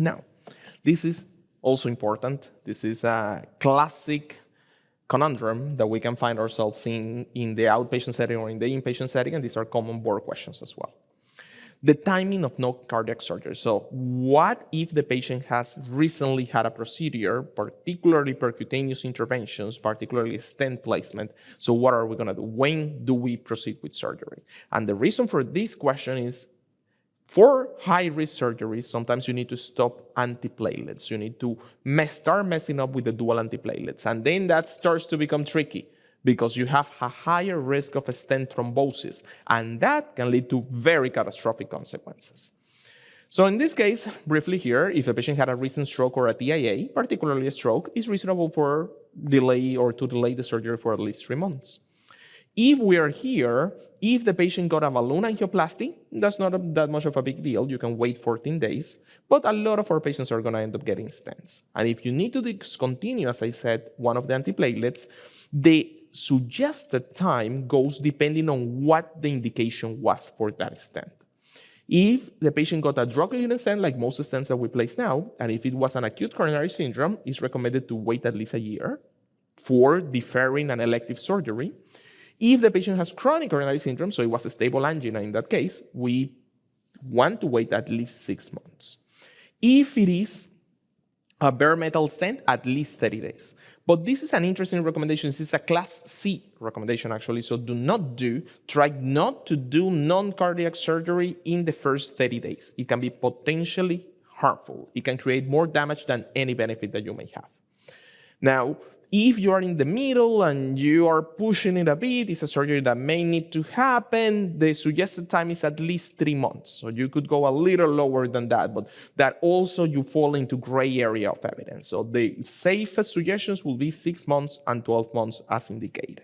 Now, this is also important. This is a classic conundrum that we can find ourselves in the outpatient setting or in the inpatient setting, and these are common board questions as well. The timing of no cardiac surgery. So what if the patient has recently had a procedure, particularly percutaneous interventions, particularly stent placement? So what are we going to do? When do we proceed with surgery? And the reason for this question is, for high-risk surgeries, sometimes you need to stop antiplatelets. You need to start messing up with the dual antiplatelets. And then that starts to become tricky, because you have a higher risk of a stent thrombosis, and that can lead to very catastrophic consequences. So in this case, briefly here, if a patient had a recent stroke or a TIA, particularly a stroke, it's reasonable for delay or to delay the surgery for at least 3 months. If we are here, if the patient got a balloon angioplasty, that's not that much of a big deal. You can wait 14 days, but a lot of our patients are going to end up getting stents. And if you need to discontinue, as I said, one of the antiplatelets, the suggested time goes depending on what the indication was for that stent. If the patient got a drug-eluting stent, like most stents that we place now, and if it was an acute coronary syndrome, it's recommended to wait at least a year for deferring an elective surgery. If the patient has chronic coronary syndrome, so it was a stable angina in that case, we want to wait at least 6 months. If it is a bare metal stent, at least 30 days. But this is an interesting recommendation. This is a class C recommendation, actually. So try not to do non-cardiac surgery in the first 30 days. It can be potentially harmful. It can create more damage than any benefit that you may have. Now, if you are in the middle and you are pushing it a bit, it's a surgery that may need to happen. The suggested time is at least 3 months. So you could go a little lower than that, but that also you fall into gray area of evidence. So the safest suggestions will be 6 months and 12 months as indicated.